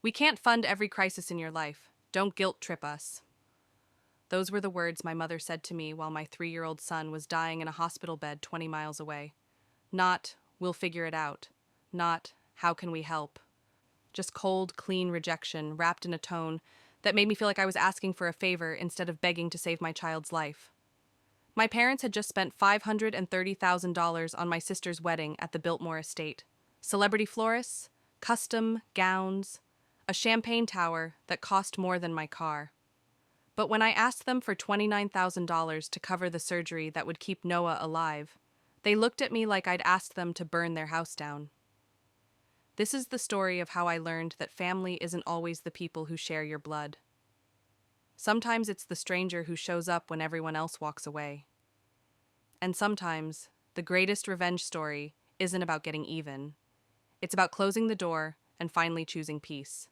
We can't fund every crisis in your life. Don't guilt trip us. Those were the words my mother said to me while my 3-year-old son was dying in a hospital bed 20 miles away. Not, we'll figure it out. Not, how can we help? Just cold, clean rejection wrapped in a tone that made me feel like I was asking for a favor instead of begging to save my child's life. My parents had just spent $530,000 on my sister's wedding at the Biltmore estate. Celebrity florists, custom gowns, a champagne tower that cost more than my car. But when I asked them for $29,000 to cover the surgery that would keep Noah alive, they looked at me like I'd asked them to burn their house down. This is the story of how I learned that family isn't always the people who share your blood. Sometimes it's the stranger who shows up when everyone else walks away. And sometimes, the greatest revenge story isn't about getting even. It's about closing the door and finally choosing peace.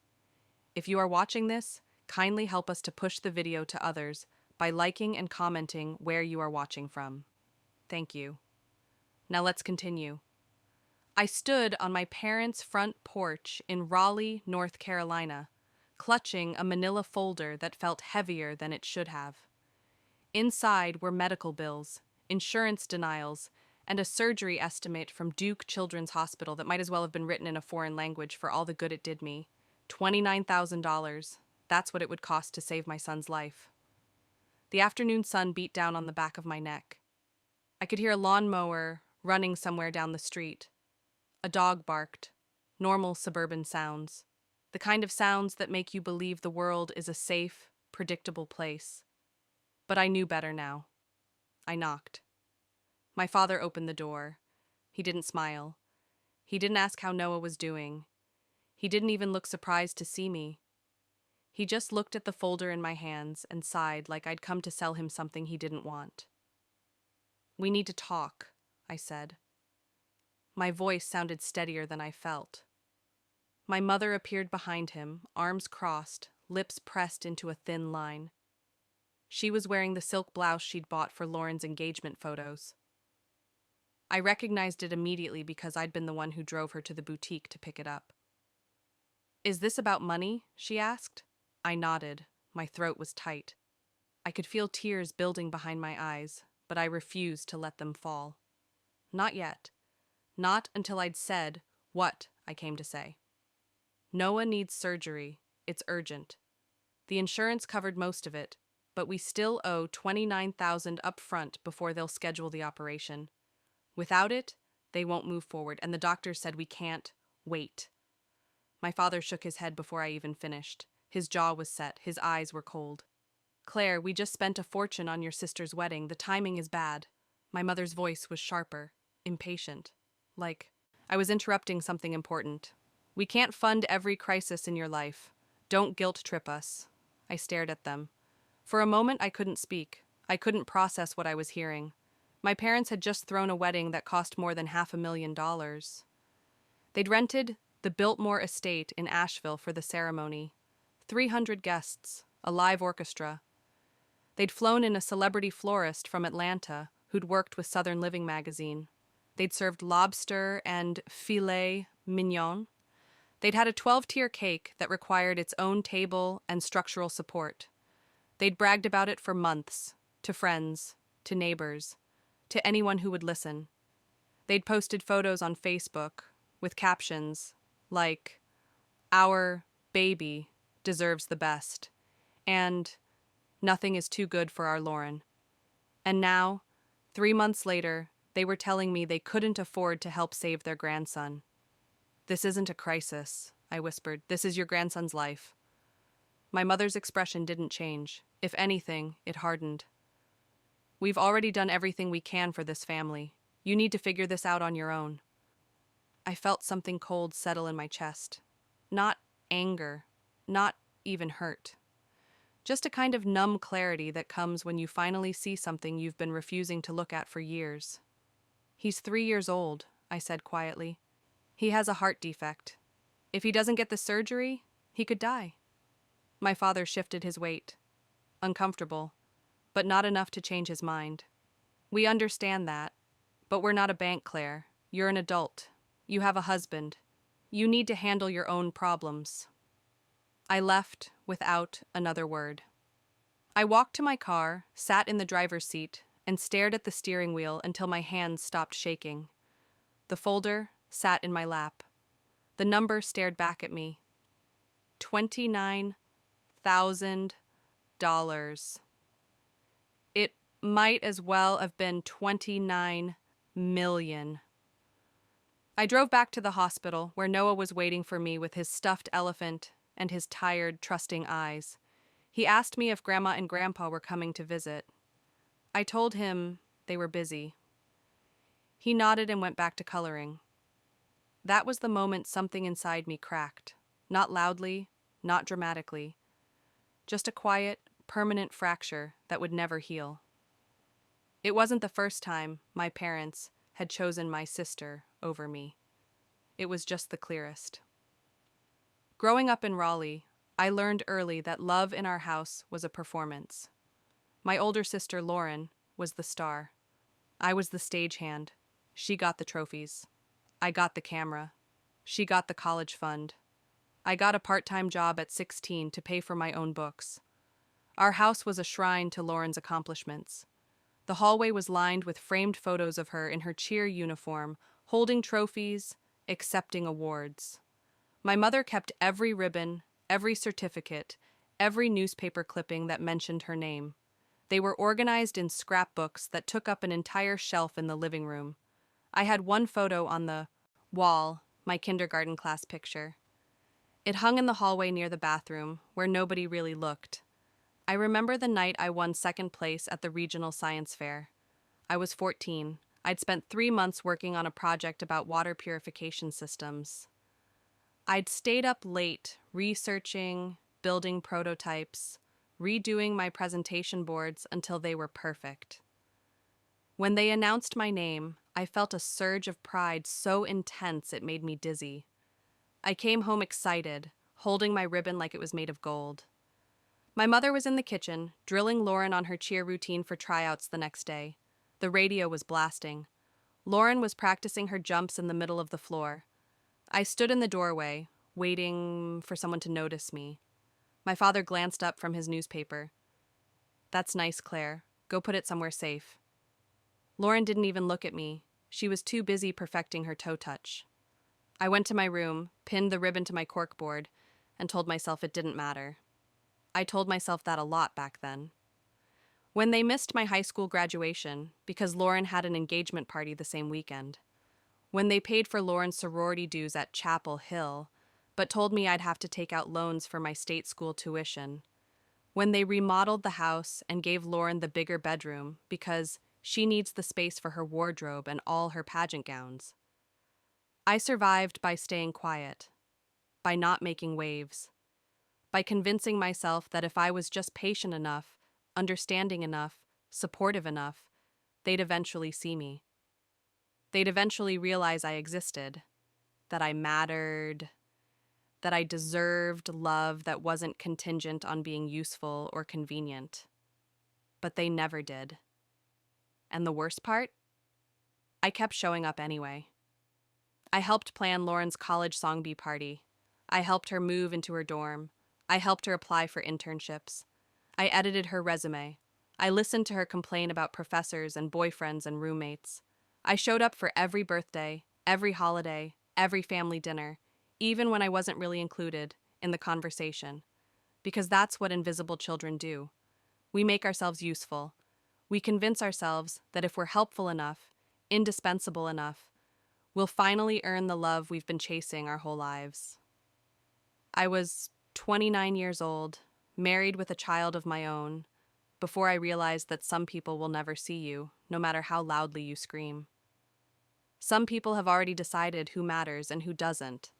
If you are watching this, kindly help us to push the video to others by liking and commenting where you are watching from. Thank you. Now let's continue. I stood on my parents' front porch in Raleigh, North Carolina, clutching a manila folder that felt heavier than it should have. Inside were medical bills, insurance denials, and a surgery estimate from Duke Children's Hospital that might as well have been written in a foreign language for all the good it did me. $29,000. That's what it would cost to save my son's life. The afternoon sun beat down on the back of my neck. I could hear a lawnmower running somewhere down the street. A dog barked. Normal suburban sounds. The kind of sounds that make you believe the world is a safe, predictable place. But I knew better now. I knocked. My father opened the door. He didn't smile. He didn't ask how Noah was doing. He didn't even look surprised to see me. He just looked at the folder in my hands and sighed like I'd come to sell him something he didn't want. "We need to talk," I said. My voice sounded steadier than I felt. My mother appeared behind him, arms crossed, lips pressed into a thin line. She was wearing the silk blouse she'd bought for Lauren's engagement photos. I recognized it immediately because I'd been the one who drove her to the boutique to pick it up. "Is this about money?" she asked. I nodded. My throat was tight. I could feel tears building behind my eyes, but I refused to let them fall. Not yet. Not until I'd said what I came to say. Noah needs surgery. It's urgent. The insurance covered most of it, but we still owe $29,000 up front before they'll schedule the operation. Without it, they won't move forward, and the doctor said we can't wait. My father shook his head before I even finished. His jaw was set, his eyes were cold. "Claire, we just spent a fortune on your sister's wedding. The timing is bad." My mother's voice was sharper, impatient, like I was interrupting something important. "We can't fund every crisis in your life. Don't guilt trip us." I stared at them. For a moment, I couldn't speak. I couldn't process what I was hearing. My parents had just thrown a wedding that cost more than $500,000. They'd rented the Biltmore estate in Asheville for the ceremony. 300 guests, a live orchestra. They'd flown in a celebrity florist from Atlanta who'd worked with Southern Living magazine. They'd served lobster and filet mignon. They'd had a 12-tier cake that required its own table and structural support. They'd bragged about it for months, to friends, to neighbors, to anyone who would listen. They'd posted photos on Facebook with captions like, "Our baby deserves the best," and "Nothing is too good for our Lauren." And now, 3 months later, they were telling me they couldn't afford to help save their grandson. "This isn't a crisis," I whispered. "This is your grandson's life." My mother's expression didn't change. If anything, it hardened. "We've already done everything we can for this family. You need to figure this out on your own." I felt something cold settle in my chest. Not anger, not even hurt. Just a kind of numb clarity that comes when you finally see something you've been refusing to look at for years. "He's 3 years old," I said quietly. "He has a heart defect. If he doesn't get the surgery, he could die." My father shifted his weight. Uncomfortable, but not enough to change his mind. "We understand that, but we're not a bank, Claire. You're an adult. You have a husband. You need to handle your own problems." I left without another word. I walked to my car, sat in the driver's seat, and stared at the steering wheel until my hands stopped shaking. The folder sat in my lap. The number stared back at me. $29,000. It might as well have been 29 million. I drove back to the hospital where Noah was waiting for me with his stuffed elephant and his tired, trusting eyes. He asked me if Grandma and Grandpa were coming to visit. I told him they were busy. He nodded and went back to coloring. That was the moment something inside me cracked. Not loudly, not dramatically. Just a quiet, permanent fracture that would never heal. It wasn't the first time my parents had chosen my sister over me. It was just the clearest. Growing up in Raleigh, I learned early that love in our house was a performance. My older sister, Lauren, was the star. I was the stagehand. She got the trophies. I got the camera. She got the college fund. I got a part-time job at 16 to pay for my own books. Our house was a shrine to Lauren's accomplishments. The hallway was lined with framed photos of her in her cheer uniform, holding trophies, accepting awards. My mother kept every ribbon, every certificate, every newspaper clipping that mentioned her name. They were organized in scrapbooks that took up an entire shelf in the living room. I had one photo on the wall, my kindergarten class picture. It hung in the hallway near the bathroom, where nobody really looked. I remember the night I won second place at the regional science fair. I was 14. I'd spent 3 months working on a project about water purification systems. I'd stayed up late, researching, building prototypes, redoing my presentation boards until they were perfect. When they announced my name, I felt a surge of pride so intense it made me dizzy. I came home excited, holding my ribbon like it was made of gold. My mother was in the kitchen, drilling Lauren on her cheer routine for tryouts the next day. The radio was blasting. Lauren was practicing her jumps in the middle of the floor. I stood in the doorway, waiting for someone to notice me. My father glanced up from his newspaper. "That's nice, Claire. Go put it somewhere safe." Lauren didn't even look at me. She was too busy perfecting her toe touch. I went to my room, pinned the ribbon to my corkboard, and told myself it didn't matter. I told myself that a lot back then. When they missed my high school graduation, because Lauren had an engagement party the same weekend. When they paid for Lauren's sorority dues at Chapel Hill, but told me I'd have to take out loans for my state school tuition. When they remodeled the house and gave Lauren the bigger bedroom because she needs the space for her wardrobe and all her pageant gowns. I survived by staying quiet, by not making waves, by convincing myself that if I was just patient enough, understanding enough, supportive enough, they'd eventually see me. They'd eventually realize I existed, that I mattered, that I deserved love that wasn't contingent on being useful or convenient. But they never did. And the worst part? I kept showing up anyway. I helped plan Lauren's college song bee party. I helped her move into her dorm. I helped her apply for internships. I edited her resume. I listened to her complain about professors and boyfriends and roommates. I showed up for every birthday, every holiday, every family dinner, even when I wasn't really included in the conversation. Because that's what invisible children do. We make ourselves useful. We convince ourselves that if we're helpful enough, indispensable enough, we'll finally earn the love we've been chasing our whole lives. I was 29 years old, married with a child of my own, before I realized that some people will never see you, no matter how loudly you scream. Some people have already decided who matters and who doesn't.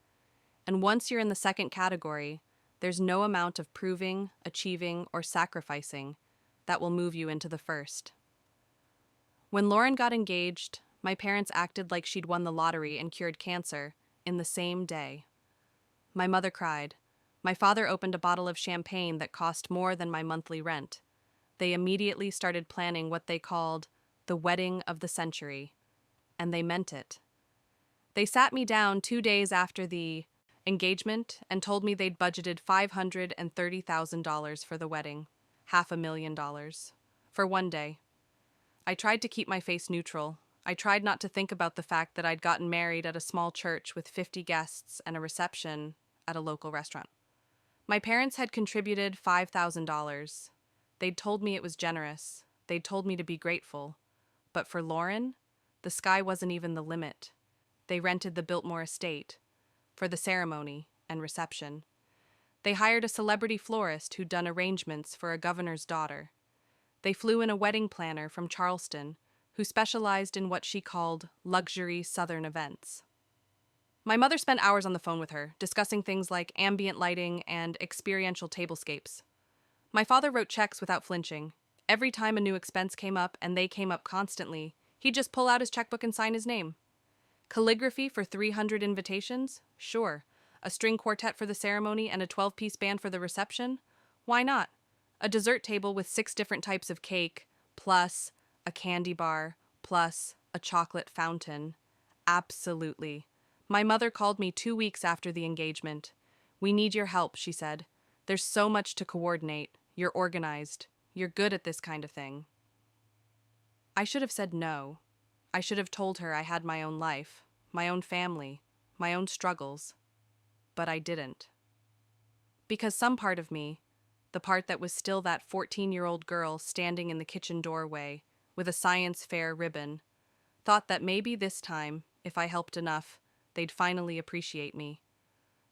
And once you're in the second category, there's no amount of proving, achieving, or sacrificing that will move you into the first. When Lauren got engaged, my parents acted like she'd won the lottery and cured cancer in the same day. My mother cried. My father opened a bottle of champagne that cost more than my monthly rent. They immediately started planning what they called the wedding of the century, and they meant it. They sat me down 2 days after the engagement, and told me they'd budgeted $530,000 for the wedding, $500,000, for one day. I tried to keep my face neutral. I tried not to think about the fact that I'd gotten married at a small church with 50 guests and a reception at a local restaurant. My parents had contributed $5,000. They'd told me it was generous. They'd told me to be grateful. But for Lauren, the sky wasn't even the limit. They rented the Biltmore estate for the ceremony and reception. They hired a celebrity florist who'd done arrangements for a governor's daughter. They flew in a wedding planner from Charleston who specialized in what she called luxury Southern events. My mother spent hours on the phone with her, discussing things like ambient lighting and experiential tablescapes. My father wrote checks without flinching. Every time a new expense came up, and they came up constantly, he'd just pull out his checkbook and sign his name. Calligraphy for 300 invitations? Sure. A string quartet for the ceremony and a 12-piece band for the reception? Why not? A dessert table with 6 different types of cake, plus a candy bar, plus a chocolate fountain. Absolutely. My mother called me 2 weeks after the engagement. "We need your help," she said. "There's so much to coordinate. You're organized. You're good at this kind of thing." I should have said no. I should have told her I had my own life, my own family, my own struggles. But I didn't. Because some part of me, the part that was still that 14-year-old girl standing in the kitchen doorway with a science fair ribbon, thought that maybe this time, if I helped enough, they'd finally appreciate me.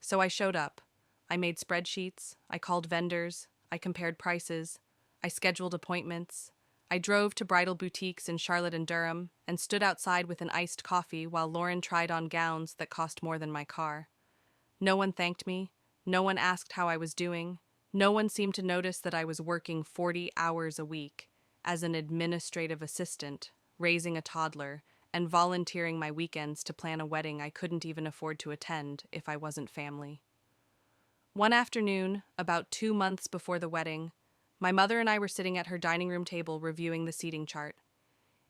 So I showed up. I made spreadsheets, I called vendors, I compared prices, I scheduled appointments, I drove to bridal boutiques in Charlotte and Durham and stood outside with an iced coffee while Lauren tried on gowns that cost more than my car. No one thanked me, no one asked how I was doing, no one seemed to notice that I was working 40 hours a week as an administrative assistant, raising a toddler, and volunteering my weekends to plan a wedding I couldn't even afford to attend if I wasn't family. One afternoon, about 2 months before the wedding, my mother and I were sitting at her dining room table reviewing the seating chart.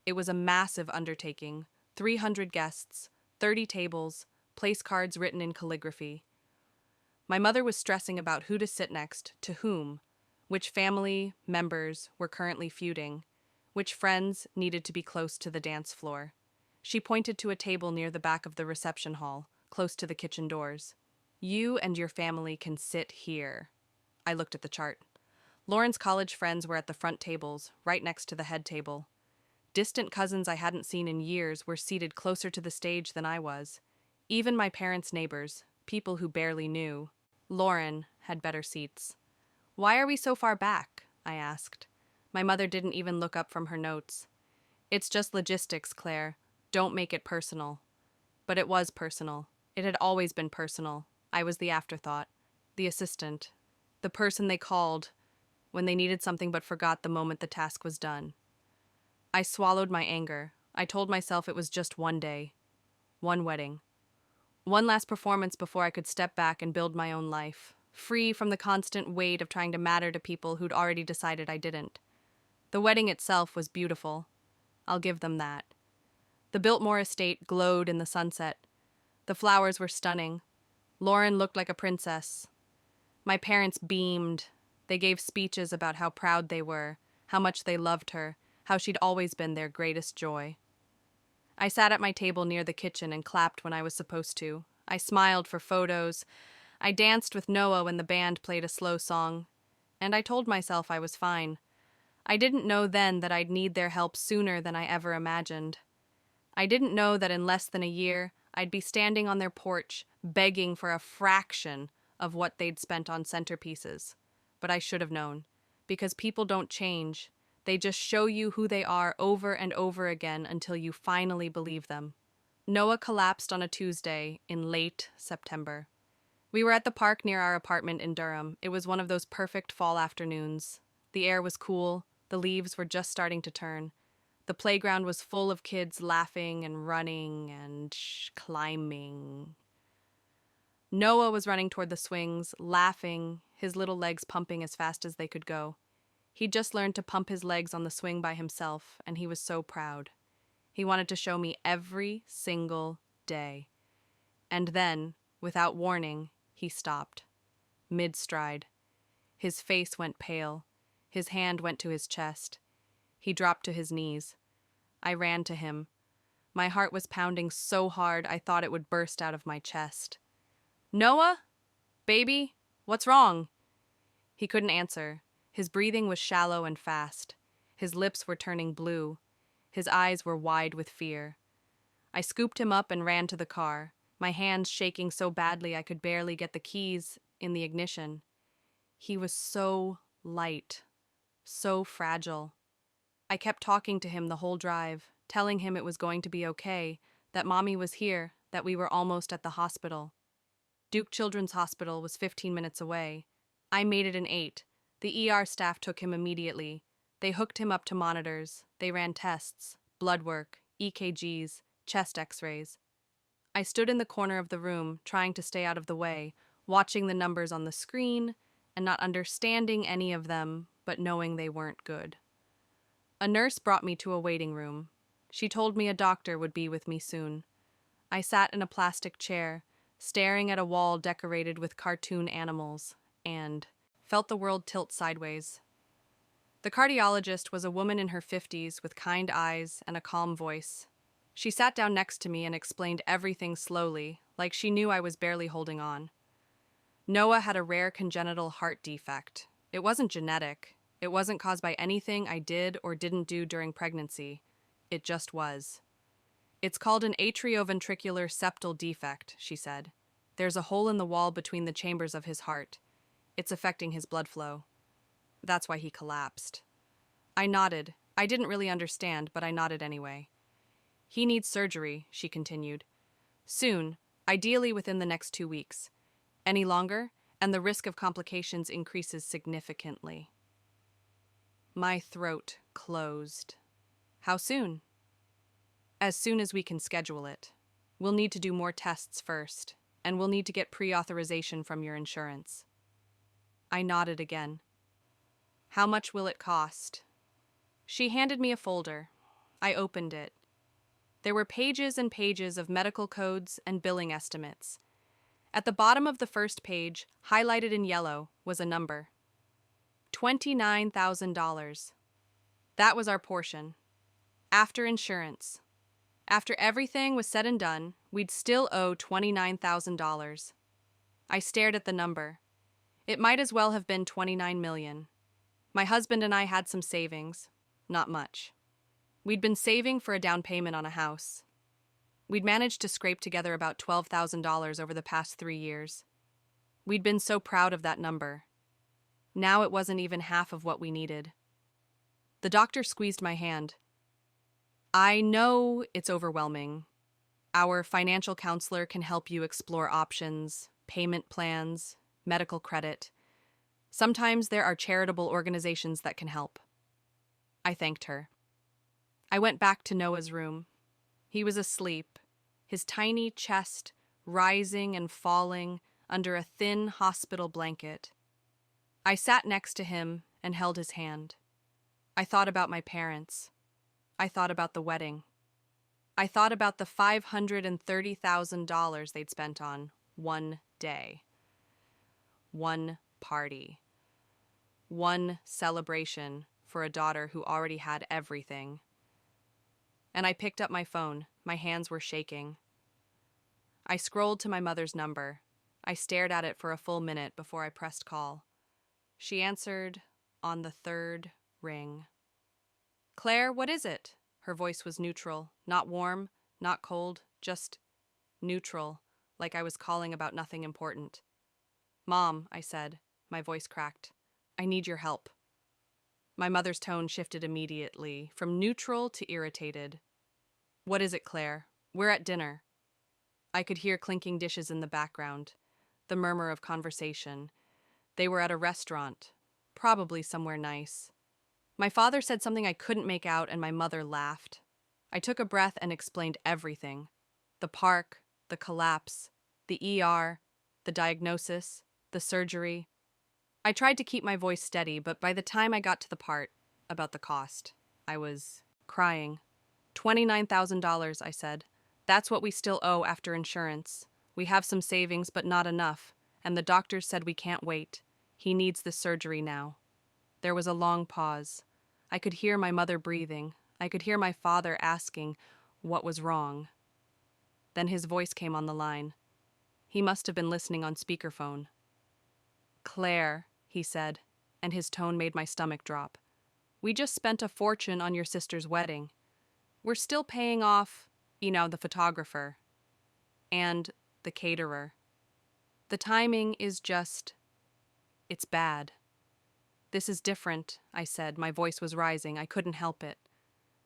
It was a massive undertaking, 300 guests, 30 tables, place cards written in calligraphy. My mother was stressing about who to sit next to whom, which family members were currently feuding, which friends needed to be close to the dance floor. She pointed to a table near the back of the reception hall, close to the kitchen doors. "You and your family can sit here." I looked at the chart. Lauren's college friends were at the front tables, right next to the head table. Distant cousins I hadn't seen in years were seated closer to the stage than I was. Even my parents' neighbors, people who barely knew, Lauren, had better seats. "Why are we so far back?" I asked. My mother didn't even look up from her notes. "It's just logistics, Claire. Don't make it personal." But it was personal. It had always been personal. I was the afterthought, the assistant, the person they called when they needed something but forgot the moment the task was done. I swallowed my anger. I told myself it was just one day, one wedding, one last performance before I could step back and build my own life, free from the constant weight of trying to matter to people who'd already decided I didn't. The wedding itself was beautiful. I'll give them that. The Biltmore estate glowed in the sunset. The flowers were stunning. Lauren looked like a princess. My parents beamed. They gave speeches about how proud they were, how much they loved her, how she'd always been their greatest joy. I sat at my table near the kitchen and clapped when I was supposed to. I smiled for photos. I danced with Noah when the band played a slow song. And I told myself I was fine. I didn't know then that I'd need their help sooner than I ever imagined. I didn't know that in less than a year, I'd be standing on their porch, begging for a fraction of what they'd spent on centerpieces. But I should have known, because people don't change. They just show you who they are over and over again until you finally believe them. Noah collapsed on a Tuesday in late September. We were at the park near our apartment in Durham. It was one of those perfect fall afternoons. The air was cool. The leaves were just starting to turn. The playground was full of kids laughing and running and climbing. Noah was running toward the swings, laughing, his little legs pumping as fast as they could go. He'd just learned to pump his legs on the swing by himself, and he was so proud. He wanted to show me every single day. And then, without warning, He stopped, mid-stride. His face went pale. His hand went to his chest. He dropped to his knees. I ran to him. My heart was pounding so hard I thought it would burst out of my chest. "Noah? Baby? What's wrong?" He couldn't answer. His breathing was shallow and fast. His lips were turning blue. His eyes were wide with fear. I scooped him up and ran to the car, my hands shaking so badly I could barely get the keys in the ignition. He was so light, so fragile. I kept talking to him the whole drive, telling him it was going to be okay, that Mommy was here, that we were almost at the hospital. Duke Children's Hospital was 15 minutes away. I made it in 8. The ER staff took him immediately. They hooked him up to monitors. They ran tests, blood work, EKGs, chest x-rays. I stood in the corner of the room, trying to stay out of the way, watching the numbers on the screen and not understanding any of them, but knowing they weren't good. A nurse brought me to a waiting room. She told me a doctor would be with me soon. I sat in a plastic chair, staring at a wall decorated with cartoon animals, and felt the world tilt sideways. The cardiologist was a woman in her 50s with kind eyes and a calm voice. She sat down next to me and explained everything slowly, like she knew I was barely holding on. Noah had a rare congenital heart defect. It wasn't genetic. It wasn't caused by anything I did or didn't do during pregnancy. It just was. "It's called an atrioventricular septal defect," she said. "There's a hole in the wall between the chambers of his heart. It's affecting his blood flow. That's why he collapsed." I nodded. I didn't really understand, but I nodded anyway. "He needs surgery," she continued. "Soon, ideally within the next 2 weeks. Any longer, and the risk of complications increases significantly." My throat closed. "How soon?" "As soon as we can schedule it. We'll need to do more tests first, and we'll need to get pre-authorization from your insurance." I nodded again. "How much will it cost?" She handed me a folder. I opened it. There were pages and pages of medical codes and billing estimates. At the bottom of the first page, highlighted in yellow, was a number. $29,000. That was our portion. After insurance. After everything was said and done, we'd still owe $29,000. I stared at the number. It might as well have been $29 million. My husband and I had some savings. Not much. We'd been saving for a down payment on a house. We'd managed to scrape together about $12,000 over the past 3 years. We'd been so proud of that number. Now it wasn't even half of what we needed. The doctor squeezed my hand. "I know it's overwhelming. Our financial counselor can help you explore options, payment plans, medical credit. Sometimes there are charitable organizations that can help." I thanked her. I went back to Noah's room. He was asleep, his tiny chest rising and falling under a thin hospital blanket. I sat next to him and held his hand. I thought about my parents. I thought about the wedding. I thought about the $530,000 they'd spent on one day. One party. One celebration for a daughter who already had everything. And I picked up my phone. My hands were shaking. I scrolled to my mother's number. I stared at it for a full minute before I pressed call. She answered on the 3rd ring. "Claire, what is it?" Her voice was neutral, not warm, not cold, just neutral, like I was calling about nothing important. "Mom," I said, my voice cracked. "I need your help." My mother's tone shifted immediately, from neutral to irritated. "What is it, Claire? We're at dinner." I could hear clinking dishes in the background, the murmur of conversation. They were at a restaurant, probably somewhere nice. My father said something I couldn't make out, and my mother laughed. I took a breath and explained everything. The park, the collapse, the ER, the diagnosis, the surgery. I tried to keep my voice steady, but by the time I got to the part about the cost, I was crying. $29,000, I said. That's what we still owe after insurance. We have some savings, but not enough, and the doctors said we can't wait. He needs the surgery now. There was a long pause. I could hear my mother breathing. I could hear my father asking what was wrong. Then his voice came on the line. He must have been listening on speakerphone. "Claire," he said, and his tone made my stomach drop. "We just spent a fortune on your sister's wedding. We're still paying off, the photographer and the caterer. The timing is it's bad." "This is different," I said. My voice was rising. I couldn't help it.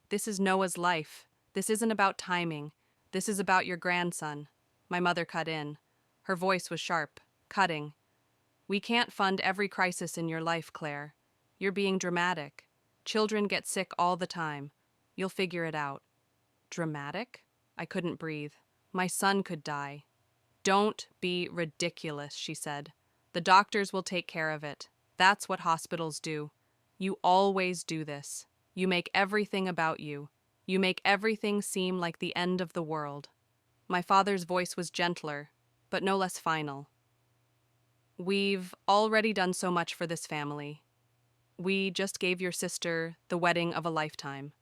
"This is Noah's life. This isn't about timing. This is about your grandson." My mother cut in. Her voice was sharp, cutting. "We can't fund every crisis in your life, Claire. You're being dramatic. Children get sick all the time. You'll figure it out." "Dramatic?" I couldn't breathe. "My son could die." "Don't be ridiculous," she said. "The doctors will take care of it. That's what hospitals do. You always do this. You make everything about you. You make everything seem like the end of the world." My father's voice was gentler, but no less final. "We've already done so much for this family. We just gave your sister the wedding of a lifetime.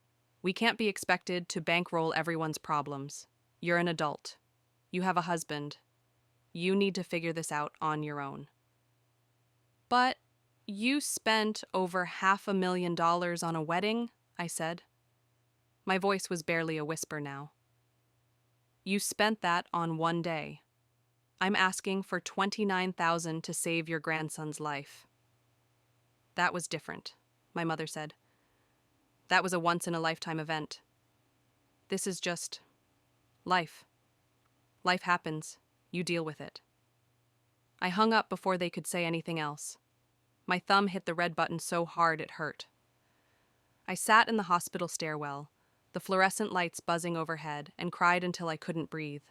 We can't be expected to bankroll everyone's problems. You're an adult. You have a husband. You need to figure this out on your own." "But you spent over $500,000 on a wedding," I said. My voice was barely a whisper now. "You spent that on one day. I'm asking for $29,000 to save your grandson's life." "That was different," my mother said. "That was a once-in-a-lifetime event. This is just life. Life happens. You deal with it." I hung up before they could say anything else. My thumb hit the red button so hard it hurt. I sat in the hospital stairwell, the fluorescent lights buzzing overhead, and cried until I couldn't breathe.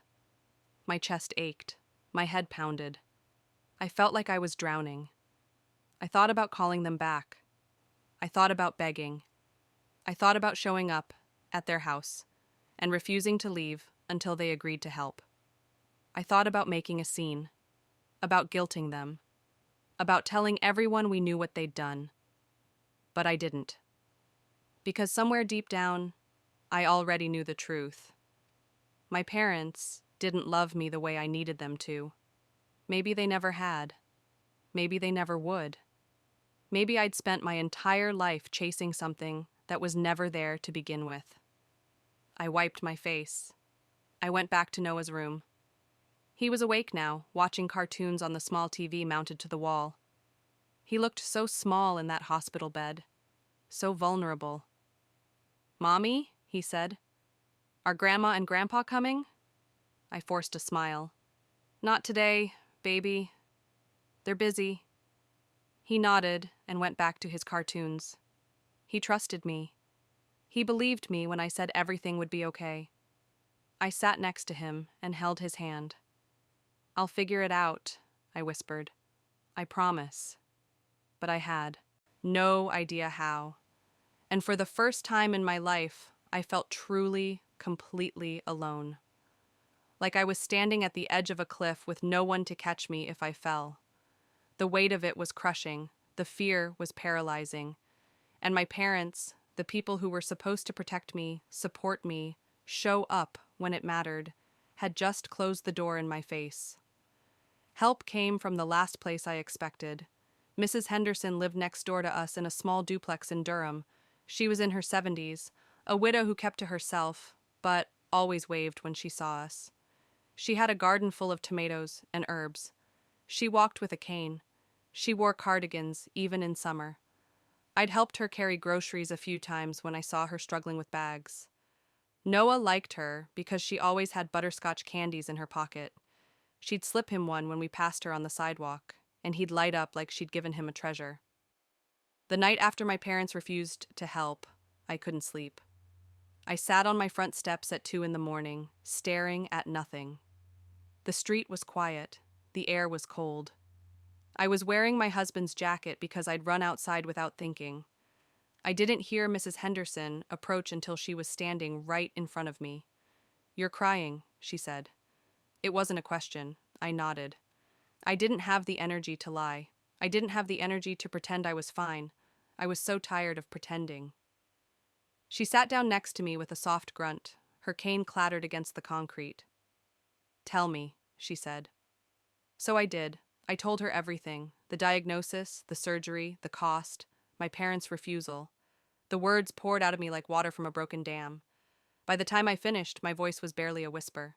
My chest ached. My head pounded. I felt like I was drowning. I thought about calling them back. I thought about begging. I thought about showing up at their house and refusing to leave until they agreed to help. I thought about making a scene, about guilting them, about telling everyone we knew what they'd done. But I didn't. Because somewhere deep down, I already knew the truth. My parents didn't love me the way I needed them to. Maybe they never had. Maybe they never would. Maybe I'd spent my entire life chasing something that was never there to begin with. I wiped my face. I went back to Noah's room. He was awake now, watching cartoons on the small TV mounted to the wall. He looked so small in that hospital bed, so vulnerable. "Mommy," he said, "are Grandma and Grandpa coming?" I forced a smile. "Not today, baby. They're busy." He nodded and went back to his cartoons. He trusted me. He believed me when I said everything would be okay. I sat next to him and held his hand. "I'll figure it out," I whispered. "I promise." But I had no idea how. And for the first time in my life, I felt truly, completely alone. Like I was standing at the edge of a cliff with no one to catch me if I fell. The weight of it was crushing. The fear was paralyzing. And my parents, the people who were supposed to protect me, support me, show up when it mattered, had just closed the door in my face. Help came from the last place I expected. Mrs. Henderson lived next door to us in a small duplex in Durham. She was in her 70s, a widow who kept to herself, but always waved when she saw us. She had a garden full of tomatoes and herbs. She walked with a cane. She wore cardigans, even in summer. I'd helped her carry groceries a few times when I saw her struggling with bags. Noah liked her because she always had butterscotch candies in her pocket. She'd slip him one when we passed her on the sidewalk, and he'd light up like she'd given him a treasure. The night after my parents refused to help, I couldn't sleep. I sat on my front steps at 2 a.m, staring at nothing. The street was quiet. The air was cold. I was wearing my husband's jacket because I'd run outside without thinking. I didn't hear Mrs. Henderson approach until she was standing right in front of me. "You're crying," she said. It wasn't a question. I nodded. I didn't have the energy to lie. I didn't have the energy to pretend I was fine. I was so tired of pretending. She sat down next to me with a soft grunt. Her cane clattered against the concrete. "Tell me," she said. So I did. I told her everything: the diagnosis, the surgery, the cost, my parents' refusal. The words poured out of me like water from a broken dam. By the time I finished, my voice was barely a whisper.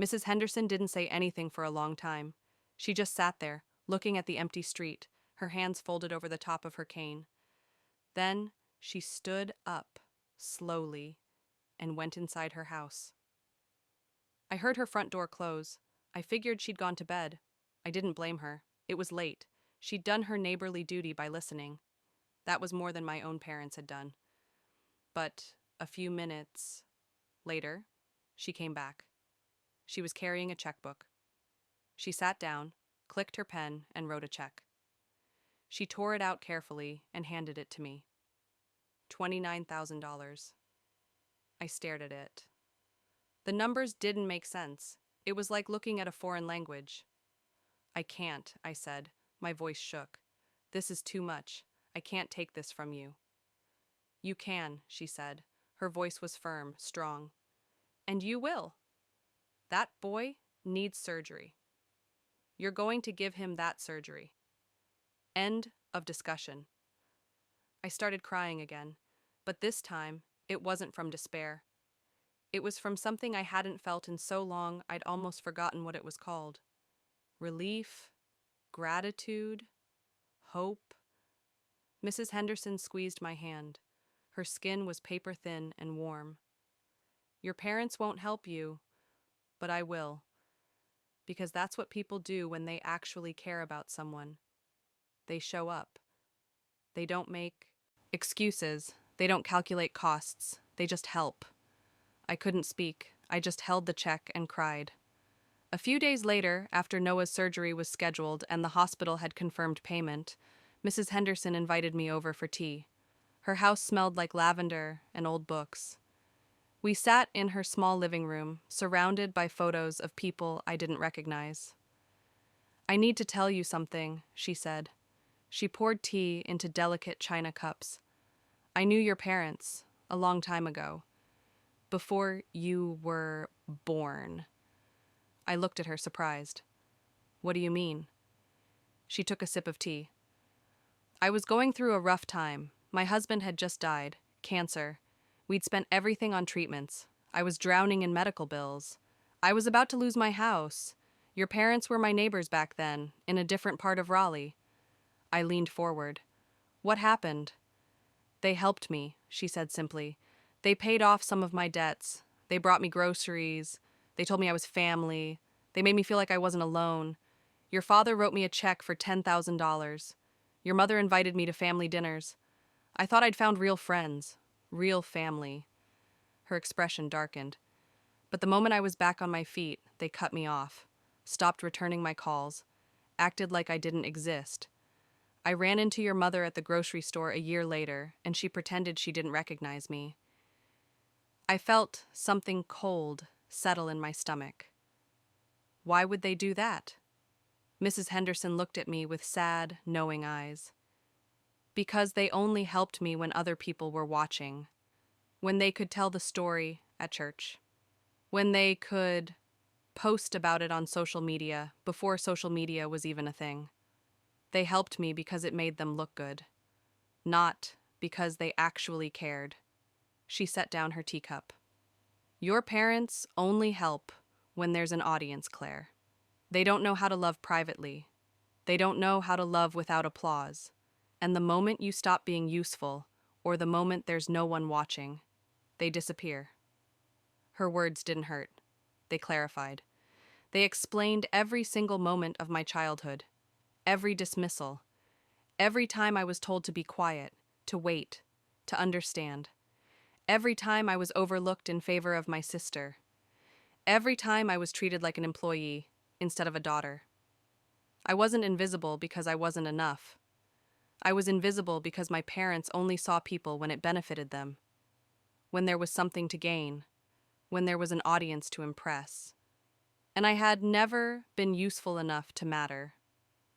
Mrs. Henderson didn't say anything for a long time. She just sat there, looking at the empty street, her hands folded over the top of her cane. Then she stood up, slowly, and went inside her house. I heard her front door close. I figured she'd gone to bed. I didn't blame her. It was late. She'd done her neighborly duty by listening. That was more than my own parents had done. But a few minutes later, she came back. She was carrying a checkbook. She sat down, clicked her pen, and wrote a check. She tore it out carefully and handed it to me. $29,000. I stared at it. The numbers didn't make sense. It was like looking at a foreign language. "I can't," I said. My voice shook. "This is too much. I can't take this from you." "You can," she said. Her voice was firm, strong. "And you will. That boy needs surgery. You're going to give him that surgery." End of discussion. I started crying again, but this time it wasn't from despair. It was from something I hadn't felt in so long I'd almost forgotten what it was called. Relief, gratitude, hope. Mrs. Henderson squeezed my hand. Her skin was paper thin and warm. "Your parents won't help you, but I will. Because that's what people do when they actually care about someone. They show up. They don't make excuses. They don't calculate costs. They just help." I couldn't speak. I just held the check and cried. A few days later, after Noah's surgery was scheduled and the hospital had confirmed payment, Mrs. Henderson invited me over for tea. Her house smelled like lavender and old books. We sat in her small living room, surrounded by photos of people I didn't recognize. "I need to tell you something," she said. She poured tea into delicate china cups. "I knew your parents a long time ago, before you were born." I looked at her, surprised. "What do you mean?" She took a sip of tea. "I was going through a rough time. My husband had just died. Cancer. We'd spent everything on treatments. I was drowning in medical bills. I was about to lose my house. Your parents were my neighbors back then, in a different part of Raleigh." I leaned forward. "What happened?" "They helped me," she said simply. "They paid off some of my debts. They brought me groceries. They told me I was family. They made me feel like I wasn't alone. Your father wrote me a check for $10,000. Your mother invited me to family dinners. I thought I'd found real friends, real family." Her expression darkened. "But the moment I was back on my feet, they cut me off, stopped returning my calls, acted like I didn't exist. I ran into your mother at the grocery store a year later, and she pretended she didn't recognize me." I felt something cold settle in my stomach. "Why would they do that?" Mrs. Henderson looked at me with sad, knowing eyes. "Because they only helped me when other people were watching. When they could tell the story at church. When they could post about it on social media before social media was even a thing. They helped me because it made them look good. Not because they actually cared." She set down her teacup. "Your parents only help when there's an audience, Claire. They don't know how to love privately. They don't know how to love without applause. And the moment you stop being useful, or the moment there's no one watching, they disappear." Her words didn't hurt. They clarified. They explained every single moment of my childhood. Every dismissal. Every time I was told to be quiet, to wait, to understand. Every time I was overlooked in favor of my sister. Every time I was treated like an employee instead of a daughter. I wasn't invisible because I wasn't enough. I was invisible because my parents only saw people when it benefited them, when there was something to gain, when there was an audience to impress. And I had never been useful enough to matter.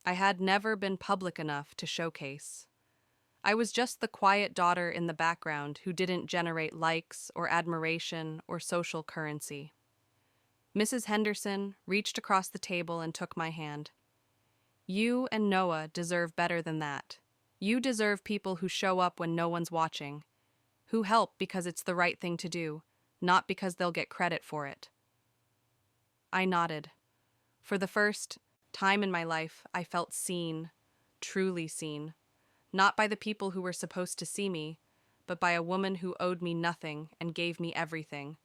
I had never been public enough to showcase. I was just the quiet daughter in the background who didn't generate likes or admiration or social currency. Mrs. Henderson reached across the table and took my hand. You and Noah deserve better than that. You deserve people who show up when no one's watching, who help because it's the right thing to do, not because they'll get credit for it. I nodded. For the first time in my life, I felt seen, truly seen, not by the people who were supposed to see me, but by a woman who owed me nothing and gave me everything.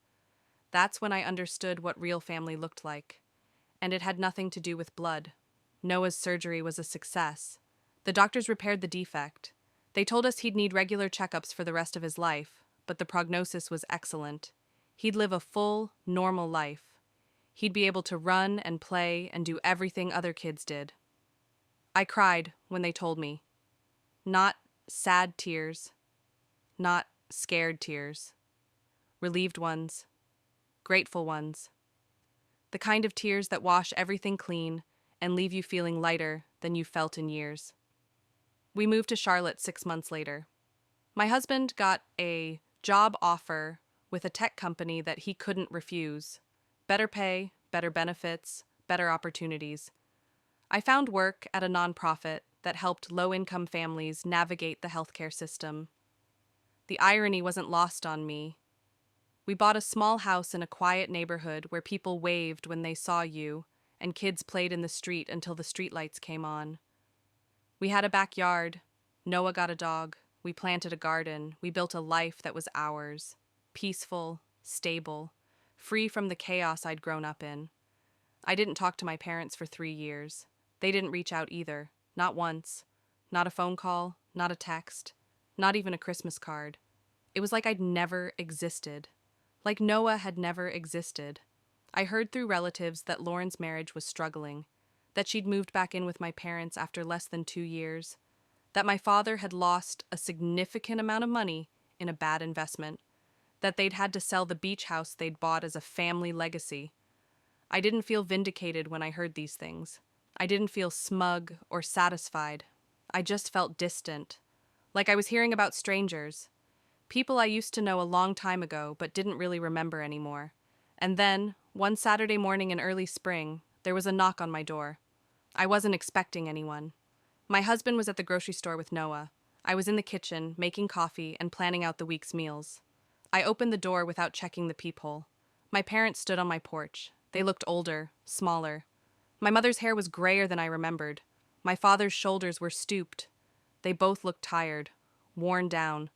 That's when I understood what real family looked like. And it had nothing to do with blood. Noah's surgery was a success. The doctors repaired the defect. They told us he'd need regular checkups for the rest of his life, but the prognosis was excellent. He'd live a full, normal life. He'd be able to run and play and do everything other kids did. I cried when they told me. Not sad tears. Not scared tears. Relieved ones. Grateful ones. The kind of tears that wash everything clean and leave you feeling lighter than you felt in years. We moved to Charlotte 6 months later. My husband got a job offer with a tech company that he couldn't refuse. Better pay, better benefits, better opportunities. I found work at a nonprofit that helped low-income families navigate the healthcare system. The irony wasn't lost on me. We bought a small house in a quiet neighborhood where people waved when they saw you, and kids played in the street until the streetlights came on. We had a backyard. Noah got a dog. We planted a garden. We built a life that was ours. Peaceful, stable, free from the chaos I'd grown up in. I didn't talk to my parents for 3 years. They didn't reach out either. Not once. Not a phone call. Not a text. Not even a Christmas card. It was like I'd never existed. Like Noah had never existed. I heard through relatives that Lauren's marriage was struggling, that she'd moved back in with my parents after less than 2 years, that my father had lost a significant amount of money in a bad investment, that they'd had to sell the beach house they'd bought as a family legacy. I didn't feel vindicated when I heard these things. I didn't feel smug or satisfied. I just felt distant, like I was hearing about strangers. People I used to know a long time ago but didn't really remember anymore. And then, one Saturday morning in early spring, there was a knock on my door. I wasn't expecting anyone. My husband was at the grocery store with Noah. I was in the kitchen, making coffee and planning out the week's meals. I opened the door without checking the peephole. My parents stood on my porch. They looked older, smaller. My mother's hair was grayer than I remembered. My father's shoulders were stooped. They both looked tired, worn down,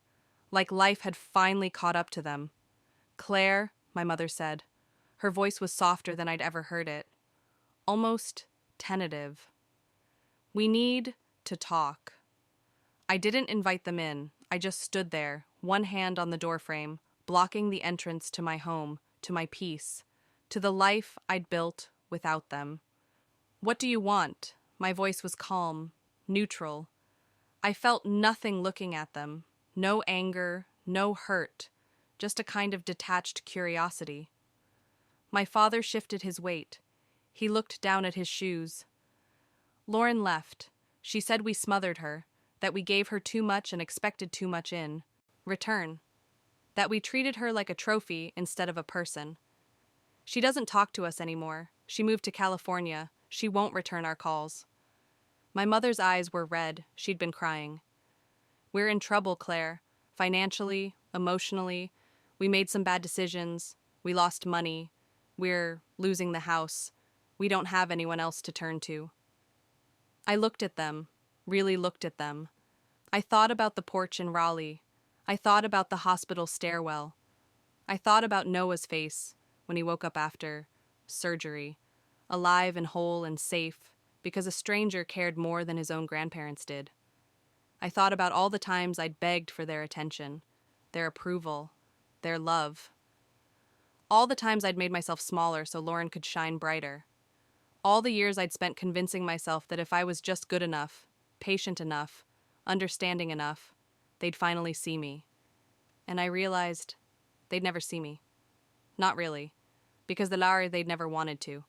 like life had finally caught up to them. "Claire," my mother said. Her voice was softer than I'd ever heard it. Almost tentative. "We need to talk." I didn't invite them in. I just stood there, one hand on the doorframe, blocking the entrance to my home, to my peace, to the life I'd built without them. "What do you want?" My voice was calm, neutral. I felt nothing looking at them. No anger, no hurt, just a kind of detached curiosity. My father shifted his weight. He looked down at his shoes. "Lauren left. She said we smothered her, that we gave her too much and expected too much in return, that we treated her like a trophy instead of a person. She doesn't talk to us anymore. She moved to California. She won't return our calls." My mother's eyes were red. She'd been crying. "We're in trouble, Claire. Financially, emotionally. We made some bad decisions. We lost money. We're losing the house. We don't have anyone else to turn to." I looked at them, really looked at them. I thought about the porch in Raleigh. I thought about the hospital stairwell. I thought about Noah's face when he woke up after surgery, alive and whole and safe, because a stranger cared more than his own grandparents did. I thought about all the times I'd begged for their attention, their approval, their love. All the times I'd made myself smaller so Lauren could shine brighter. All the years I'd spent convincing myself that if I was just good enough, patient enough, understanding enough, they'd finally see me. And I realized they'd never see me. Not really, because the Larry they'd never wanted to.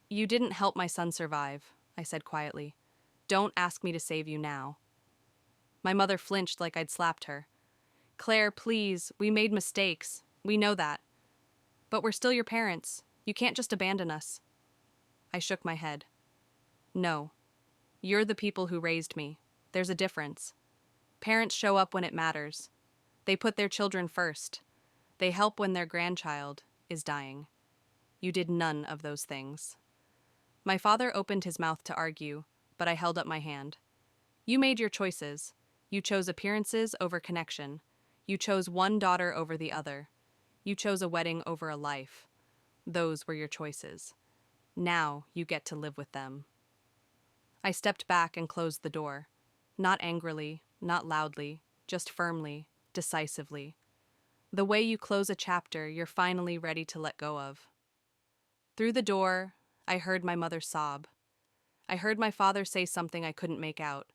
You didn't help my son survive, I said quietly. Don't ask me to save you now. My mother flinched like I'd slapped her. Claire, please, we made mistakes. We know that. But we're still your parents. You can't just abandon us. I shook my head. No. You're the people who raised me. There's a difference. Parents show up when it matters. They put their children first. They help when their grandchild is dying. You did none of those things. My father opened his mouth to argue, but I held up my hand. You made your choices. You chose appearances over connection. You chose one daughter over the other. You chose a wedding over a life. Those were your choices. Now you get to live with them. I stepped back and closed the door. Not angrily, not loudly, just firmly, decisively. The way you close a chapter you're finally ready to let go of. Through the door, I heard my mother sob. I heard my father say something I couldn't make out.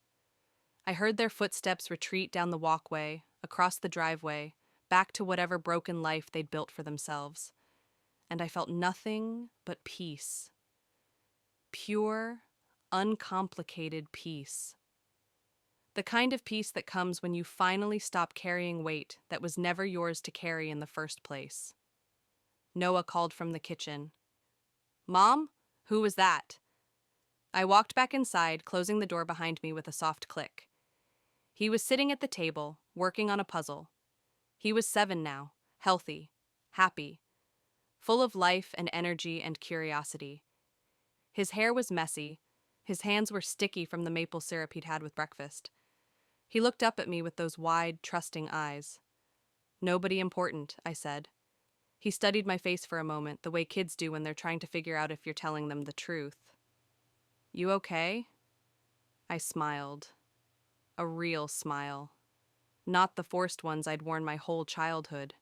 I heard their footsteps retreat down the walkway, across the driveway, back to whatever broken life they'd built for themselves. And I felt nothing but peace. Pure, uncomplicated peace. The kind of peace that comes when you finally stop carrying weight that was never yours to carry in the first place. Noah called from the kitchen. Mom? Who was that? I walked back inside, closing the door behind me with a soft click. He was sitting at the table, working on a puzzle. He was 7 now, healthy, happy, full of life and energy and curiosity. His hair was messy. His hands were sticky from the maple syrup he'd had with breakfast. He looked up at me with those wide, trusting eyes. Nobody important, I said. He studied my face for a moment, the way kids do when they're trying to figure out if you're telling them the truth. You okay? I smiled. A real smile. Not the forced ones I'd worn my whole childhood.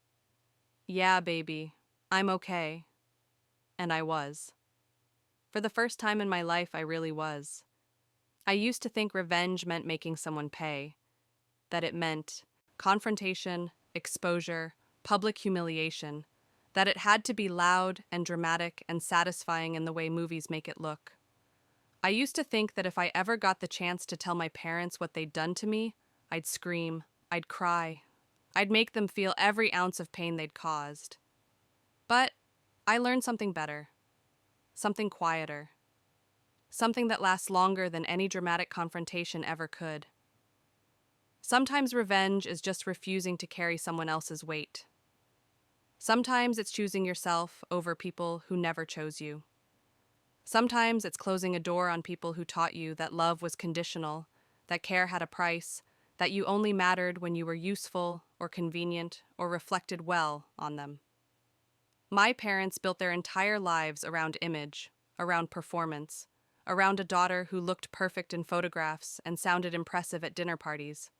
Yeah, baby, I'm okay. And I was. For the first time in my life, I really was. I used to think revenge meant making someone pay. That it meant confrontation, exposure, public humiliation. That it had to be loud and dramatic and satisfying in the way movies make it look. I used to think that if I ever got the chance to tell my parents what they'd done to me, I'd scream, I'd cry, I'd make them feel every ounce of pain they'd caused. But I learned something better, something quieter, something that lasts longer than any dramatic confrontation ever could. Sometimes revenge is just refusing to carry someone else's weight. Sometimes it's choosing yourself over people who never chose you. Sometimes it's closing a door on people who taught you that love was conditional, that care had a price, that you only mattered when you were useful or convenient or reflected well on them. My parents built their entire lives around image, around performance, around a daughter who looked perfect in photographs and sounded impressive at dinner parties.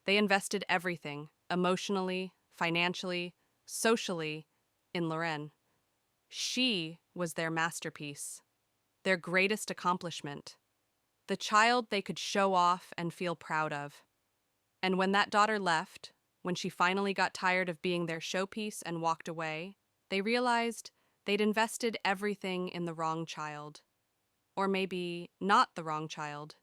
They invested everything, emotionally, financially, socially, in Lorraine. She was their masterpiece, their greatest accomplishment, the child they could show off and feel proud of. And when that daughter left, when she finally got tired of being their showpiece and walked away, they realized they'd invested everything in the wrong child. Or maybe not the wrong child.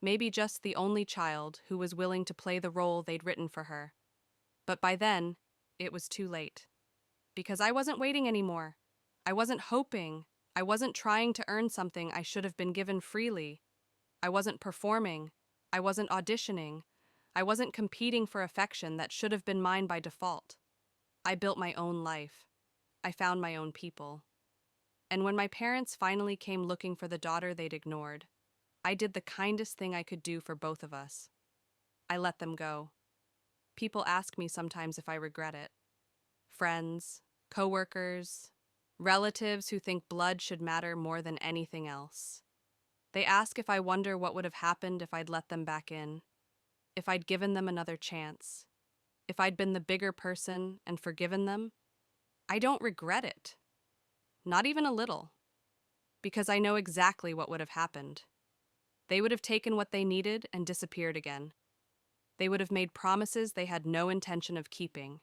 Maybe just the only child who was willing to play the role they'd written for her. But by then, it was too late. Because I wasn't waiting anymore. I wasn't hoping. I wasn't trying to earn something I should have been given freely. I wasn't performing. I wasn't auditioning. I wasn't competing for affection that should have been mine by default. I built my own life. I found my own people. And when my parents finally came looking for the daughter they'd ignored, I did the kindest thing I could do for both of us. I let them go. People ask me sometimes if I regret it. Friends, coworkers, relatives who think blood should matter more than anything else. They ask if I wonder what would have happened if I'd let them back in, if I'd given them another chance, if I'd been the bigger person and forgiven them. I don't regret it. Not even a little. Because I know exactly what would have happened. They would have taken what they needed and disappeared again. They would have made promises they had no intention of keeping.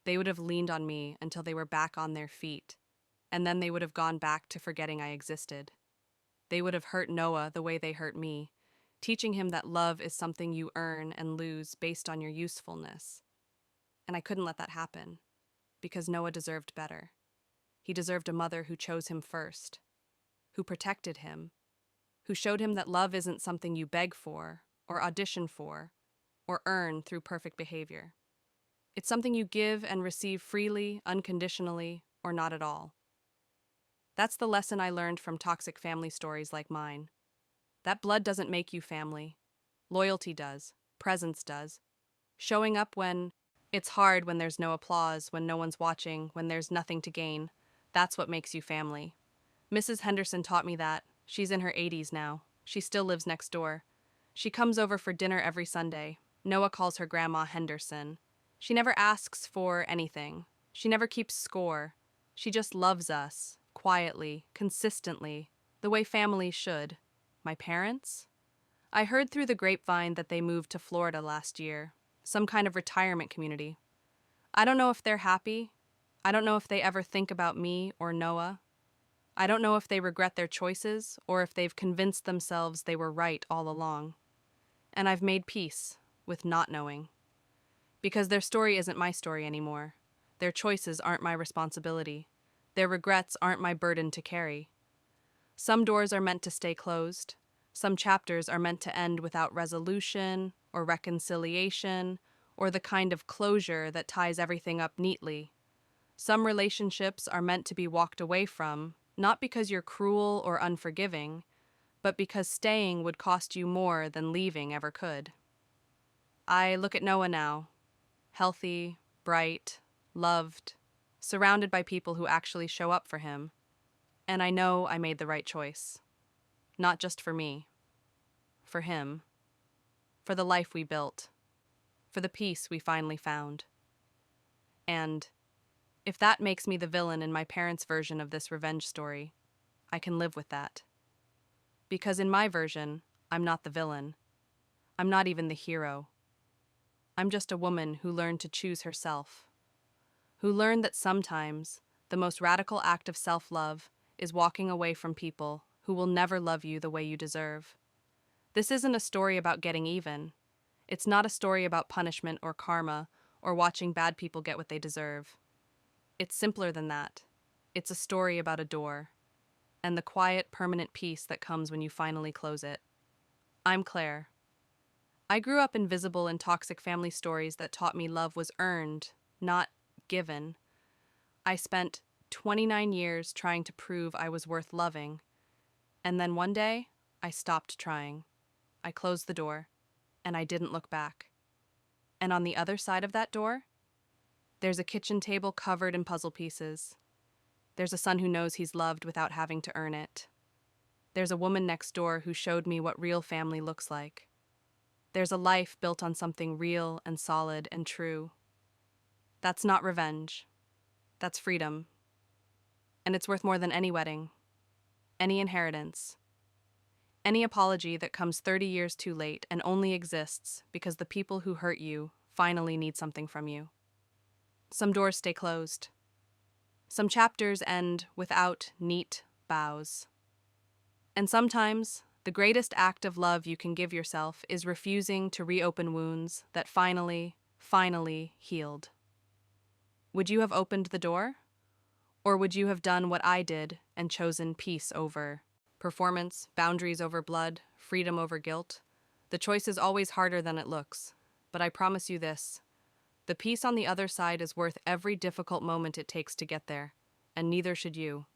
They would have leaned on me until they were back on their feet. and then they would have gone back to forgetting I existed. They would have hurt Noah the way they hurt me, teaching him that love is something you earn and lose based on your usefulness. And I couldn't let that happen, because Noah deserved better. He deserved a mother who chose him first, who protected him, who showed him that love isn't something you beg for, or audition for, or earn through perfect behavior. It's something you give and receive freely, unconditionally, or not at all. That's the lesson I learned from toxic family stories like mine. That blood doesn't make you family. Loyalty does. Presence does. Showing up when it's hard, when there's no applause, when no one's watching, when there's nothing to gain. That's what makes you family. Mrs. Henderson taught me that. She's in her 80s now. She still lives next door. She comes over for dinner every Sunday. Noah calls her Grandma Henderson. She never asks for anything. She never keeps score. She just loves us, quietly, consistently, the way families should. My parents? I heard through the grapevine that they moved to Florida last year, some kind of retirement community. I don't know if they're happy. I don't know if they ever think about me or Noah. I don't know if they regret their choices or if they've convinced themselves they were right all along. And I've made peace with not knowing. Because their story isn't my story anymore. Their choices aren't my responsibility. Their regrets aren't my burden to carry. Some doors are meant to stay closed. Some chapters are meant to end without resolution or reconciliation or the kind of closure that ties everything up neatly. Some relationships are meant to be walked away from, not because you're cruel or unforgiving, but because staying would cost you more than leaving ever could. I look at Noah now, healthy, bright, loved, surrounded by people who actually show up for him, and I know I made the right choice. Not just for me, for him, for the life we built, for the peace we finally found. And if that makes me the villain in my parents' version of this revenge story, I can live with that. Because in my version, I'm not the villain. I'm not even the hero. I'm just a woman who learned to choose herself, who learned that sometimes the most radical act of self-love is walking away from people who will never love you the way you deserve. This isn't a story about getting even. It's not a story about punishment or karma or watching bad people get what they deserve. It's simpler than that. It's a story about a door and the quiet, permanent peace that comes when you finally close it. I'm Claire. I grew up invisible in toxic family stories that taught me love was earned, not given. I spent 29 years trying to prove I was worth loving, and then one day, I stopped trying. I closed the door, and I didn't look back. And on the other side of that door, there's a kitchen table covered in puzzle pieces. There's a son who knows he's loved without having to earn it. There's a woman next door who showed me what real family looks like. There's a life built on something real and solid and true. That's not revenge. That's freedom. And it's worth more than any wedding, any inheritance, any apology that comes 30 years too late and only exists because the people who hurt you finally need something from you. Some doors stay closed. Some chapters end without neat bows. And sometimes, the greatest act of love you can give yourself is refusing to reopen wounds that finally healed. Would you have opened the door? Or would you have done what I did and chosen peace over performance, boundaries over blood, freedom over guilt? The choice is always harder than it looks, but I promise you this. The peace on the other side is worth every difficult moment it takes to get there, and neither should you.